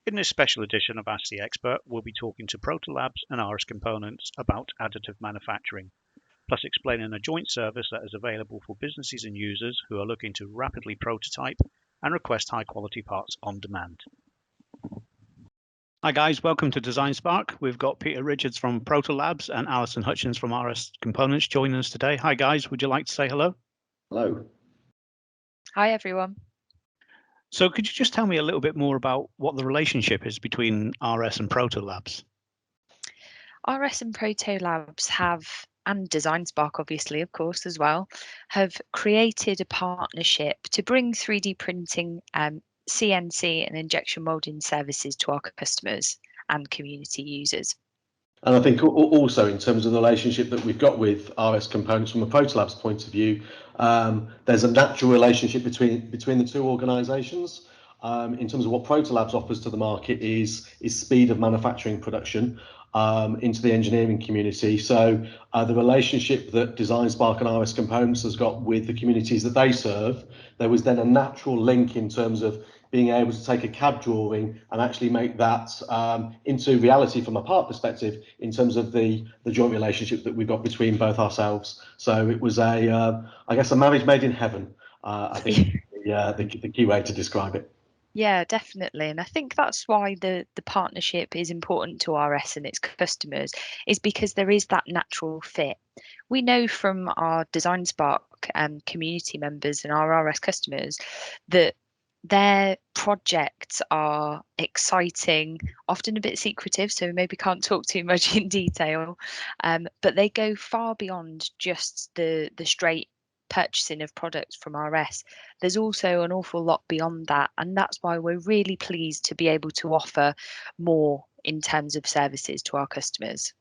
In this special edition of Ask the Expert, we'll be talking to Protolabs and RS Components about additive manufacturing, plus explaining a joint service that is available for businesses and users who are looking to rapidly prototype and request high-quality parts on demand. Hi guys, welcome to DesignSpark. We've got Peter Richards from Protolabs and Alison Hutchins from RS Components joining us today. Hi guys, would you like to say hello? Hello. Hi everyone. So could you just tell me a little bit more about what the relationship is between RS and Protolabs? RS and Protolabs have, and DesignSpark obviously, of course, as well, have created a partnership to bring 3D printing, CNC and injection molding services to our customers and community users. And I think also in terms of the relationship that we've got with RS Components from a Protolabs point of view, there's a natural relationship between the two organisations. In terms of what Protolabs offers to the market is speed of manufacturing production into the engineering community. So the relationship that DesignSpark and RS Components has got with the communities that they serve, there was then a natural link in terms of being able to take a CAD drawing and actually make that into reality from a part perspective in terms of the joint relationship that we've got between both ourselves. So it was I guess a marriage made in heaven, I think the key way to describe it. Yeah, definitely. And I think that's why the partnership is important to RS and its customers, is because there is that natural fit. We know from our DesignSpark community members and our RS customers that their projects are exciting, often a bit secretive, so maybe can't talk too much in detail, but they go far beyond just the straight purchasing of products from RS. There's also an awful lot beyond that, and that's why we're really pleased to be able to offer more in terms of services to our customers.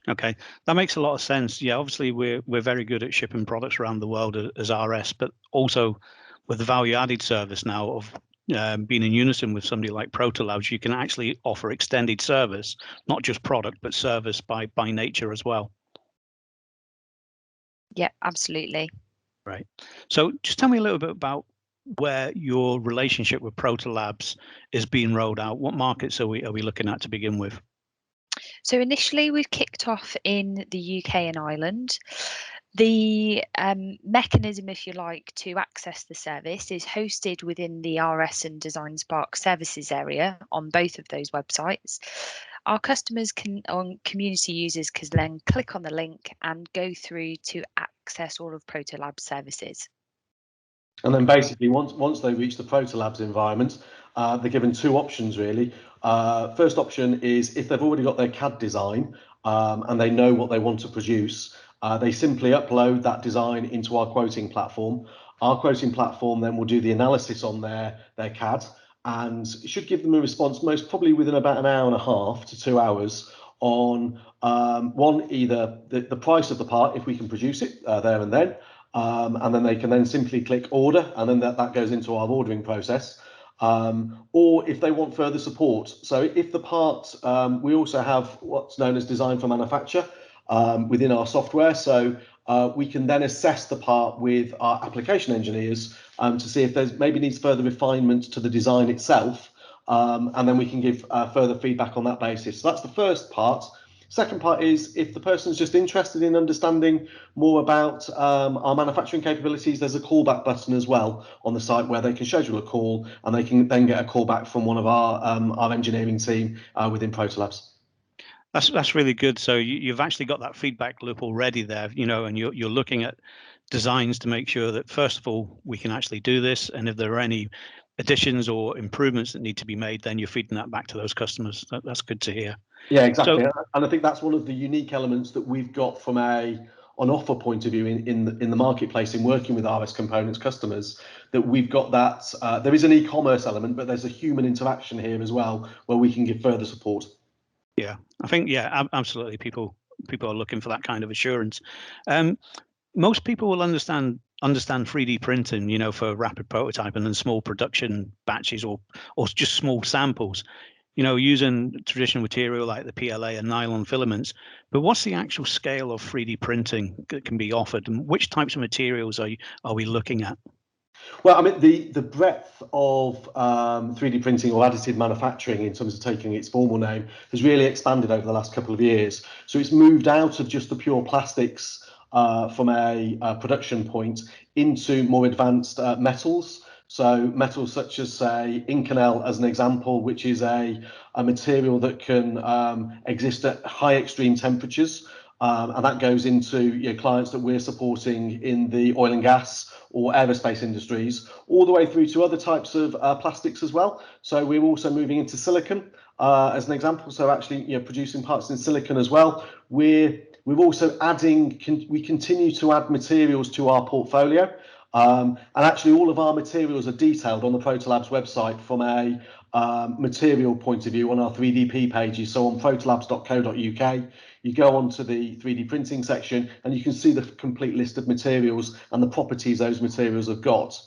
Okay, that makes a lot of sense. Yeah, obviously we're very good at shipping products around the world as RS, but also with the value added service now of being in unison with somebody like Protolabs, you can actually offer extended service, not just product, but service by nature as well. Yeah, absolutely. Right. So just tell me a little bit about where your relationship with Protolabs is being rolled out. What markets are we looking at to begin with? So initially we've kicked off in the UK and Ireland. The mechanism, if you like, to access the service is hosted within the RS and DesignSpark services area on both of those websites. Our customers community users can then click on the link and go through to access all of Protolabs services. And then basically once they reach the Protolabs environment, they're given two options really. First option is if they've already got their CAD design and they know what they want to produce, they simply upload that design into our quoting platform. Our quoting platform then will do the analysis on their CAD and it should give them a response most probably within about an hour and a half to 2 hours on one, either the price of the part, if we can produce it there and then, and then they can then simply click order, and then that goes into our ordering process. Or if they want further support. So if the part, we also have what's known as design for manufacture within our software. So we can then assess the part with our application engineers to see if there's maybe needs further refinement to the design itself. And then we can give further feedback on that basis. So that's the first part. Second part is if the person's just interested in understanding more about our manufacturing capabilities, there's a callback button as well on the site where they can schedule a call and they can then get a call back from one of our engineering team within Protolabs. That's really good. So you've actually got that feedback loop already there, and you're looking at designs to make sure that first of all we can actually do this, and if there are any additions or improvements that need to be made, then you're feeding that back to those customers. That's good to hear. Yeah, exactly. So, and I think that's one of the unique elements that we've got from an offer point of view in the marketplace in working with RS Components customers, that we've got that there is an e-commerce element, but there's a human interaction here as well where we can give further support. Yeah, I think, absolutely. People are looking for that kind of assurance. Most people will understand 3D printing, for rapid prototyping and small production batches or just small samples, using traditional material like the PLA and nylon filaments. But what's the actual scale of 3D printing that can be offered, and which types of materials are we looking at? Well, I mean, the breadth of 3D printing or additive manufacturing, in terms of taking its formal name, has really expanded over the last couple of years. So it's moved out of just the pure plastics from a production point into more advanced metals. So metals such as, say, Inconel, as an example, which is a material that can exist at high extreme temperatures. And that goes into clients that we're supporting in the oil and gas or aerospace industries, all the way through to other types of plastics as well. So we're also moving into silicon as an example. So actually, producing parts in silicon as well. We're also adding. We continue to add materials to our portfolio. And actually, all of our materials are detailed on the Protolabs website from a material point of view on our 3DP pages. So on protolabs.co.uk, you go onto the 3D printing section and you can see the complete list of materials and the properties those materials have got.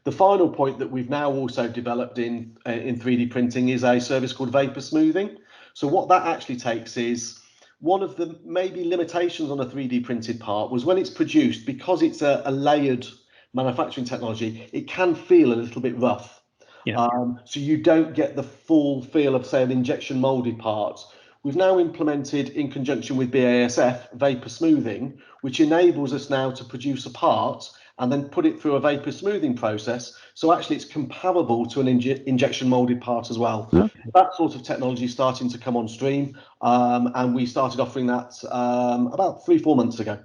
The final point that we've now also developed in 3D printing is a service called vapor smoothing. So what that actually takes is, one of the maybe limitations on a 3D printed part was when it's produced, because it's a layered manufacturing technology, it can feel a little bit rough. Yeah. So you don't get the full feel of, say, an injection molded part. We've now implemented, in conjunction with BASF, vapor smoothing, which enables us now to produce a part and then put it through a vapor smoothing process. So actually it's comparable to an injection molded part as well. Okay. That sort of technology is starting to come on stream, and we started offering that about 3-4 months ago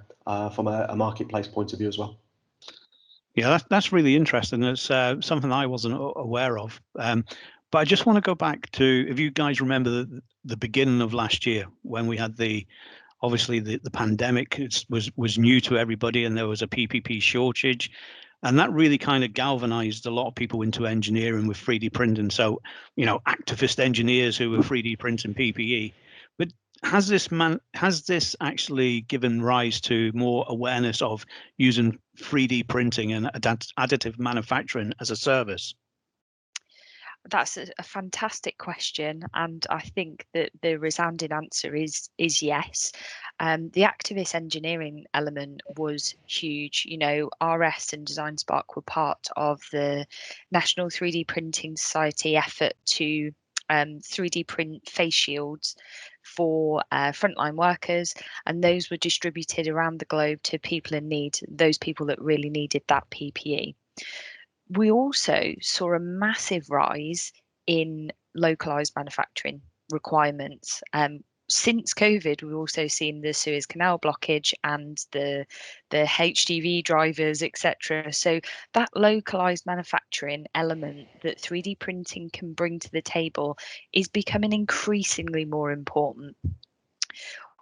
from a marketplace point of view as well. Yeah, that's really interesting. It's something I wasn't aware of. But I just want to go back to, if you guys remember the beginning of last year, when we had obviously the pandemic was new to everybody, and there was a PPP shortage, and that really kind of galvanized a lot of people into engineering with 3D printing. So, activist engineers who were 3D printing PPE. But has this actually given rise to more awareness of using 3D printing and additive manufacturing as a service? That's a fantastic question, and I think that the resounding answer is yes. The activist engineering element was huge. RS and DesignSpark were part of the National 3D Printing Society effort to 3D print face shields for frontline workers, and those were distributed around the globe to people in need, those people that really needed that PPE. We also saw a massive rise in localized manufacturing requirements. Since COVID, we've also seen the Suez Canal blockage and the HGV drivers, etc. So that localized manufacturing element that 3D printing can bring to the table is becoming increasingly more important.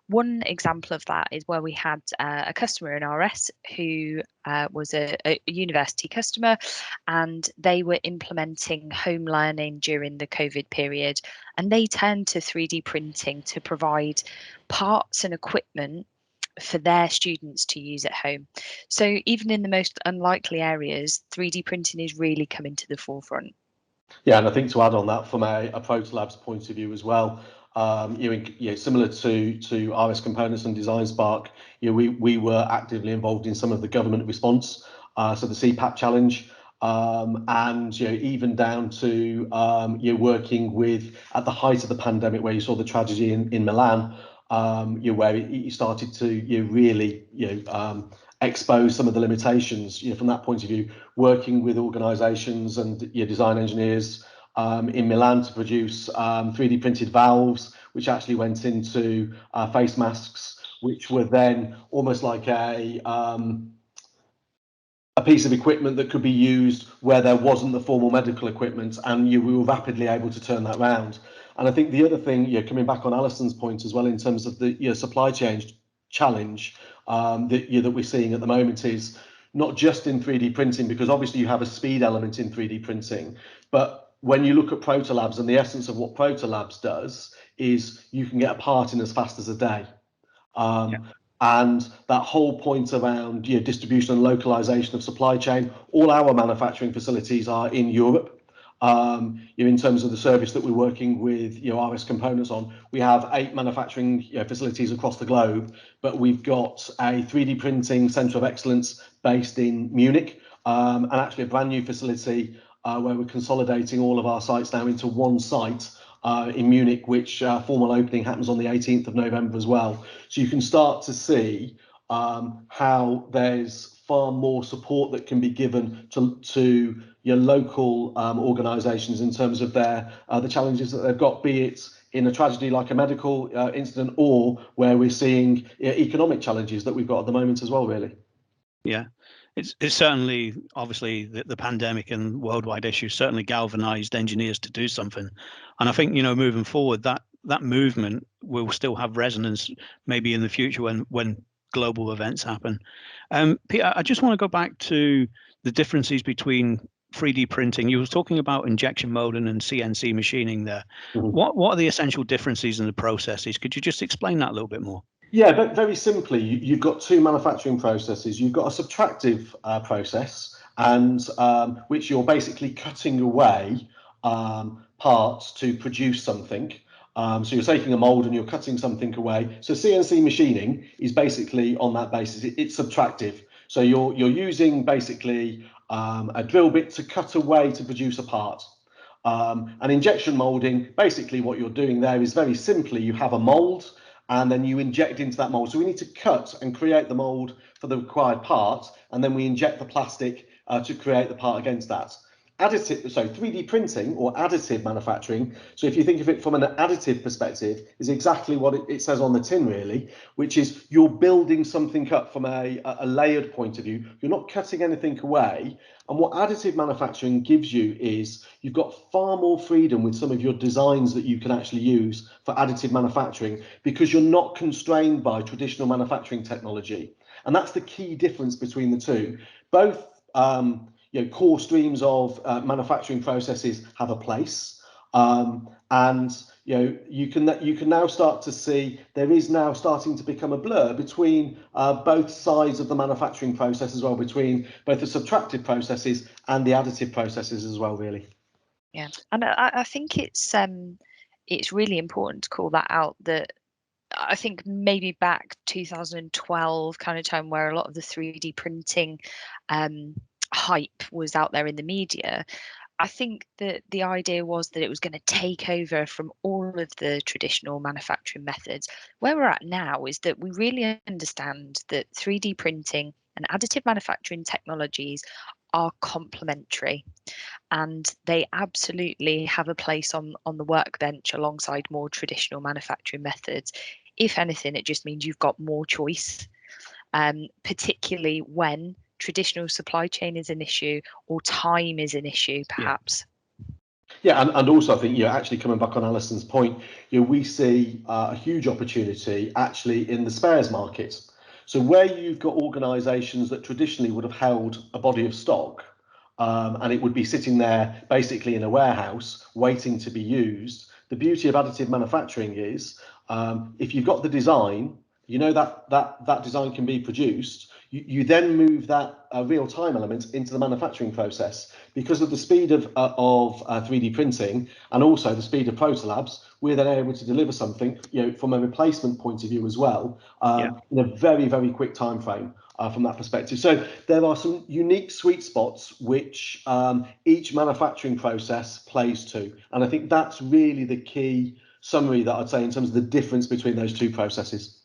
One example of that is where we had a customer in RS who was a university customer, and they were implementing home learning during the COVID period, and they turned to 3D printing to provide parts and equipment for their students to use at home. So even in the most unlikely areas, 3D printing is really coming to the forefront. Yeah, and I think to add on that from a Protolabs point of view as well, similar to RS Components and DesignSpark, we were actively involved in some of the government response, so the CPAP challenge, and even down to working with, at the height of the pandemic, where you saw the tragedy in Milan, where you started to really expose some of the limitations. From that point of view, working with organisations and design engineers in Milan to produce 3D printed valves, which actually went into face masks, which were then almost like a piece of equipment that could be used where there wasn't the formal medical equipment, and we were rapidly able to turn that round. And I think the other thing, coming back on Alison's point as well, in terms of the supply chain challenge that we're seeing at the moment, is not just in 3D printing, because obviously you have a speed element in 3D printing, but when you look at Protolabs, and the essence of what Protolabs does is you can get a part in as fast as a day. And that whole point around distribution and localization of supply chain, all our manufacturing facilities are in Europe. In terms of the service that we're working with RS Components on, we have 8 manufacturing facilities across the globe, but we've got a 3D printing center of excellence based in Munich, and actually a brand new facility where we're consolidating all of our sites now into one site in Munich, which formal opening happens on the 18th of November as well. So you can start to see how there's far more support that can be given to your local organisations in terms of their the challenges that they've got, be it in a tragedy like a medical incident, or where we're seeing economic challenges that we've got at the moment as well, really. Yeah, it's certainly, obviously, the pandemic and worldwide issues certainly galvanized engineers to do something. And I think, moving forward, that movement will still have resonance maybe in the future when global events happen. Peter, I just want to go back to the differences between 3D printing. You were talking about injection molding and CNC machining there. Mm-hmm. What are the essential differences in the processes? Could you just explain that a little bit more? Yeah, but very simply, you've got two manufacturing processes. You've got a subtractive process, and which you're basically cutting away parts to produce something. So you're taking a mold and you're cutting something away. So CNC machining is basically on that basis. It's subtractive. So you're using basically a drill bit to cut away to produce a part. And injection molding, basically what you're doing there is very simply you have a mold and then you inject into that mold. So we need to cut and create the mold for the required part, and then we inject the plastic to create the part against that. Additive, so 3D printing or additive manufacturing, so if you think of it from an additive perspective, is exactly what it says on the tin, really, which is you're building something up from a layered point of view. You're not cutting anything away. And what additive manufacturing gives you is you've got far more freedom with some of your designs that you can actually use for additive manufacturing, because you're not constrained by traditional manufacturing technology. And that's the key difference between the two. Both core streams of manufacturing processes have a place, and you can now start to see there is now starting to become a blur between both sides of the manufacturing process as well, between both the subtractive processes and the additive processes as well, really. Yeah, and I think it's really important to call that out, that I think maybe back 2012 kind of time, where a lot of the 3D printing hype was out there in the media. I think that the idea was that it was going to take over from all of the traditional manufacturing methods. Where we're at now is that we really understand that 3D printing and additive manufacturing technologies are complementary, and they absolutely have a place on the workbench alongside more traditional manufacturing methods. If anything, it just means you've got more choice, particularly when traditional supply chain is an issue or time is an issue, perhaps. Yeah, and also I think, actually coming back on Alison's point, we see a huge opportunity actually in the spares market. So where you've got organisations that traditionally would have held a body of stock, and it would be sitting there basically in a warehouse waiting to be used, the beauty of additive manufacturing is if you've got the design, that design can be produced. You then move that real-time element into the manufacturing process. Because of the speed of 3D printing and also the speed of Protolabs, we're then able to deliver something, from a replacement point of view as well, in a very, very quick time frame from that perspective. So there are some unique sweet spots which each manufacturing process plays to, and I think that's really the key summary that I'd say in terms of the difference between those two processes.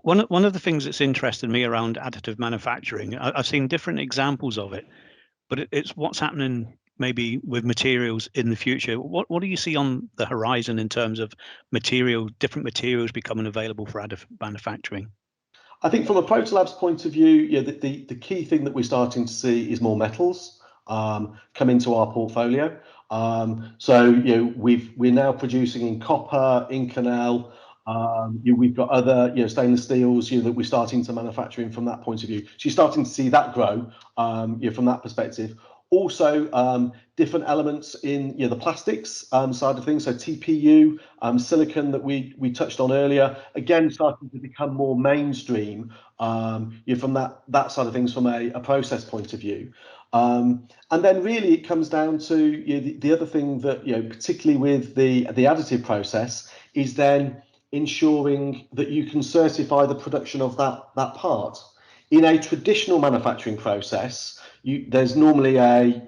One of the things that's interested me around additive manufacturing, I've seen different examples of it, but it's what's happening maybe with materials in the future. What do you see on the horizon in terms of different materials becoming available for additive manufacturing? I think from a Protolabs point of view, the key thing that we're starting to see is more metals come into our portfolio. So we're now producing in copper, Inconel. We've got other stainless steels that we're starting to manufacture in from that point of view. So you're starting to see that grow from that perspective. Also, different elements in the plastics side of things. So TPU, silicon that we touched on earlier, again starting to become more mainstream from that side of things from a process point of view. And then really it comes down to the other thing that particularly with the additive process is then ensuring that you can certify the production of that part. In a traditional manufacturing process, there's normally a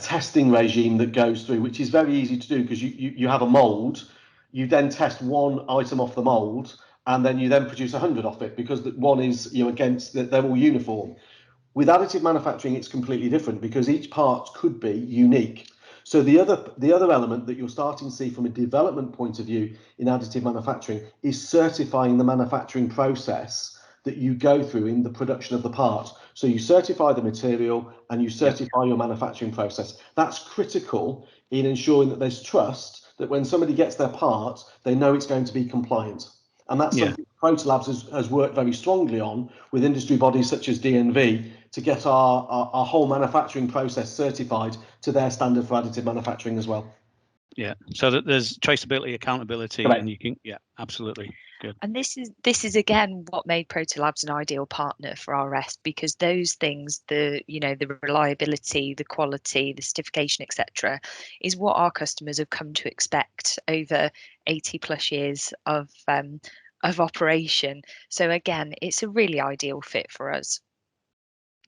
testing regime that goes through, which is very easy to do because you have a mold, you then test one item off the mold, and then you then produce 100 off it because one is against they're all uniform. With additive manufacturing, it's completely different because each part could be unique. So the other element that you're starting to see from a development point of view in additive manufacturing is certifying the manufacturing process that you go through in the production of the part. So you certify the material and you certify your manufacturing process. That's critical in ensuring that there's trust that when somebody gets their part, they know it's going to be compliant. And that's something Protolabs has worked very strongly on with industry bodies such as DNV to get our whole manufacturing process certified to their standard for additive manufacturing as well. Yeah, so that there's traceability, accountability, Correct. And you can, absolutely. Good. And this is again what made Protolabs an ideal partner for RS, because those things, the reliability, the quality, the certification, etc., is what our customers have come to expect over 80 plus years of operation. So again, it's a really ideal fit for us.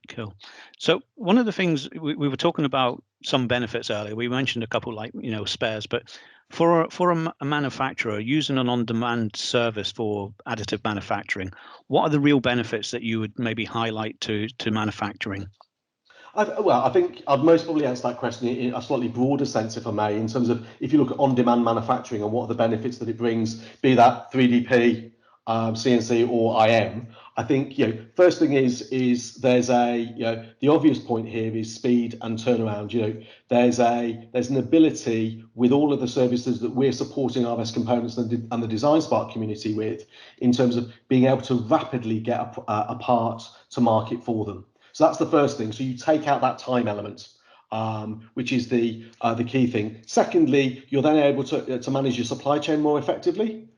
Cool. So one of the things we were talking about, some benefits earlier, we mentioned a couple like spares, but for a manufacturer using an on-demand service for additive manufacturing, what are the real benefits that you would maybe highlight to manufacturing? I think I'd most probably answer that question in a slightly broader sense, if I may, in terms of if you look at on-demand manufacturing and what are the benefits that it brings, be that 3DP, CNC or IM. I think first thing is there's the obvious point here is speed and turnaround. There's an ability with all of the services that we're supporting RS Components and the DesignSpark community with, in terms of being able to rapidly get a part to market for them. So that's the first thing. So you take out that time element, which is the key thing. Secondly, you're then able to manage your supply chain more effectively.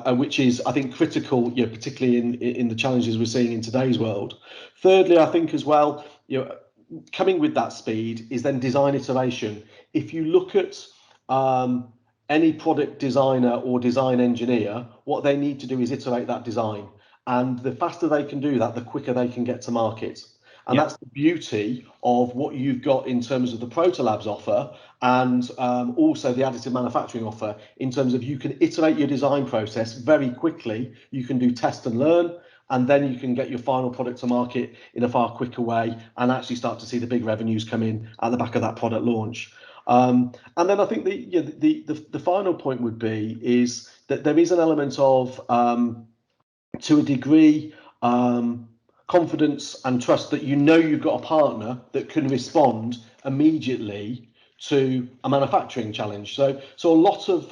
Which is, I think, critical, particularly in the challenges we're seeing in today's world. Thirdly, I think as well, coming with that speed is then design iteration. If you look at any product designer or design engineer, what they need to do is iterate that design. And the faster they can do that, the quicker they can get to market. And that's the beauty of what you've got in terms of the Protolabs offer and also the additive manufacturing offer, in terms of you can iterate your design process very quickly. You can do test and learn, and then you can get your final product to market in a far quicker way and actually start to see the big revenues come in at the back of that product launch. And then I think the final point would be is that there is an element of, to a degree, confidence and trust that you've got a partner that can respond immediately to a manufacturing challenge. So a lot of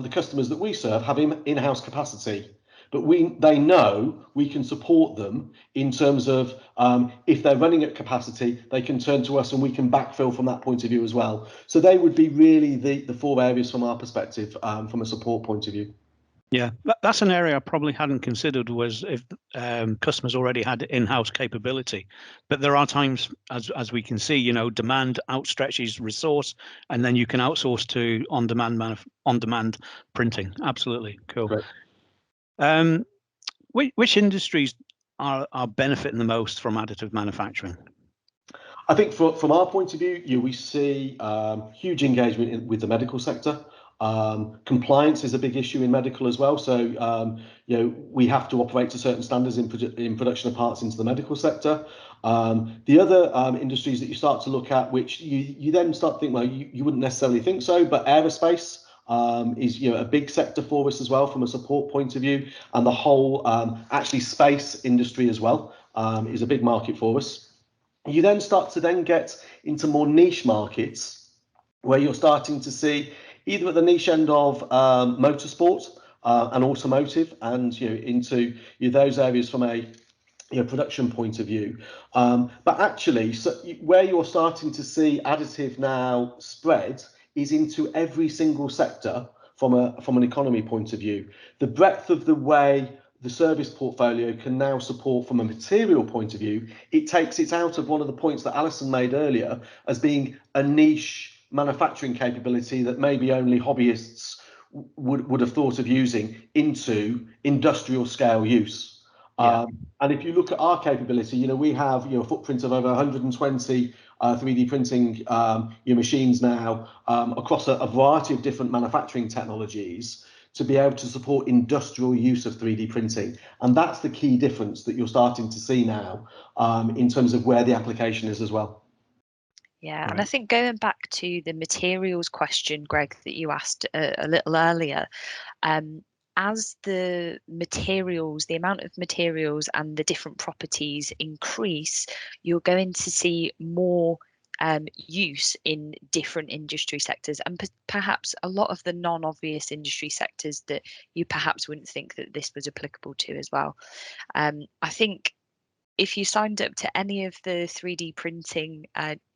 the customers that we serve have in-house capacity, but they know we can support them in terms of if they're running at capacity, they can turn to us and we can backfill from that point of view as well. So they would be really the four areas from our perspective, from a support point of view. Yeah, that's an area I probably hadn't considered, was if customers already had in-house capability. But there are times, as we can see, demand outstretches resource, and then you can outsource to on-demand printing. Absolutely, cool. Great. Which industries are benefiting the most from additive manufacturing? I think from our point of view, we see huge engagement with the medical sector. Compliance is a big issue in medical as well. So, we have to operate to certain standards in production of parts into the medical sector. The other industries that you start to look at, which you then start to think, well, you wouldn't necessarily think so, but aerospace is a big sector for us as well from a support point of view, and the whole actually space industry as well is a big market for us. You then start to get into more niche markets where you're starting to see either at the niche end of motorsport and automotive, and into those areas from a production point of view. But actually, so where you're starting to see additive now spread is into every single sector from an economy point of view. The breadth of the way the service portfolio can now support from a material point of view, it takes it out of one of the points that Alison made earlier as being a niche manufacturing capability that maybe only hobbyists would have thought of using, into industrial scale use. Yeah. And if you look at our capability, you know, we have, you know, a footprint of over 120 3D printing machines now across a variety of different manufacturing technologies to be able to support industrial use of 3D printing. And that's the key difference that you're starting to see now in terms of where the application is as well. Yeah, Right. and I think going back to the materials question, Greg, that you asked a little earlier, as the materials, the amount of materials and the different properties increase, you're going to see more use in different industry sectors, and perhaps a lot of the non-obvious industry sectors that you perhaps wouldn't think that this was applicable to as well. I think if you signed up to any of the 3D printing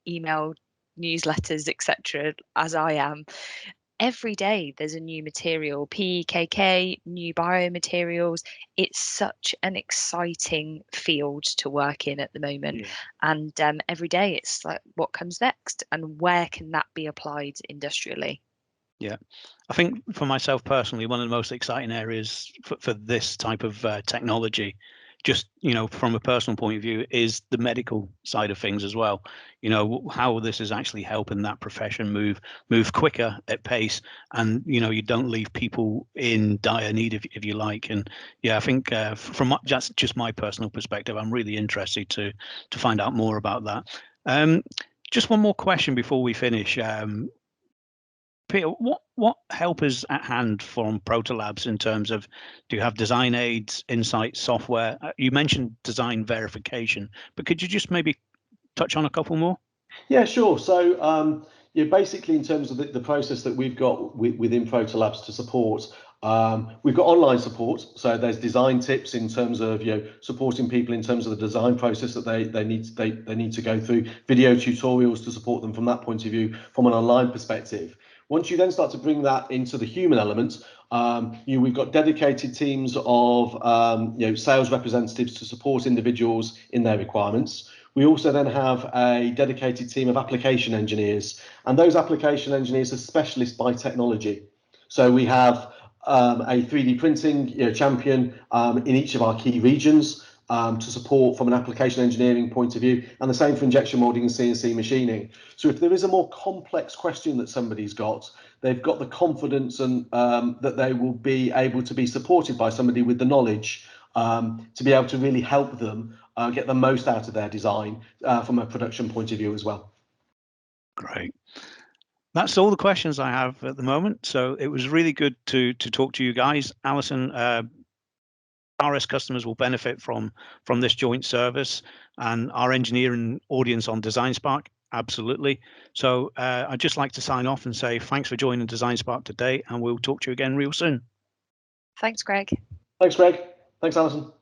email newsletters, etc., as I am, every day there's a new material, PEKK, new biomaterials. It's such an exciting field to work in at the moment. Yeah. And every day it's like, what comes next and where can that be applied industrially? Yeah, I think for myself personally, one of the most exciting areas for this type of technology, just, you know, from a personal point of view, is the medical side of things as well. You know, how this is actually helping that profession move quicker at pace, and, you know, you don't leave people in dire need, if you like. And yeah, I think from just my personal perspective, I'm really interested to find out more about that. Just one more question before we finish. Peter, what help is at hand from Protolabs in terms of, do you have design aids, insights, software? You mentioned design verification, but could you just maybe touch on a couple more? Yeah, sure. So yeah, basically in terms of the process that we've got within Protolabs to support, we've got online support. So there's design tips in terms of, you know, supporting people in terms of the design process that they need to go through, video tutorials to support them from that point of view, from an online perspective. Once you then start to bring that into the human element, we've got dedicated teams of sales representatives to support individuals in their requirements. We also then have a dedicated team of application engineers, and those application engineers are specialists by technology. So we have a 3D printing champion in each of our key regions to support from an application engineering point of view, and the same for injection molding and CNC machining. So if there is a more complex question that somebody's got, they've got the confidence and that they will be able to be supported by somebody with the knowledge to be able to really help them get the most out of their design from a production point of view as well. Great. That's all the questions I have at the moment. So it was really good to talk to you guys. Alison, RS customers will benefit from this joint service, and our engineering audience on DesignSpark, absolutely. So I'd just like to sign off and say thanks for joining DesignSpark today, and we'll talk to you again real soon. Thanks, Greg. Thanks, Greg. Thanks, Alison.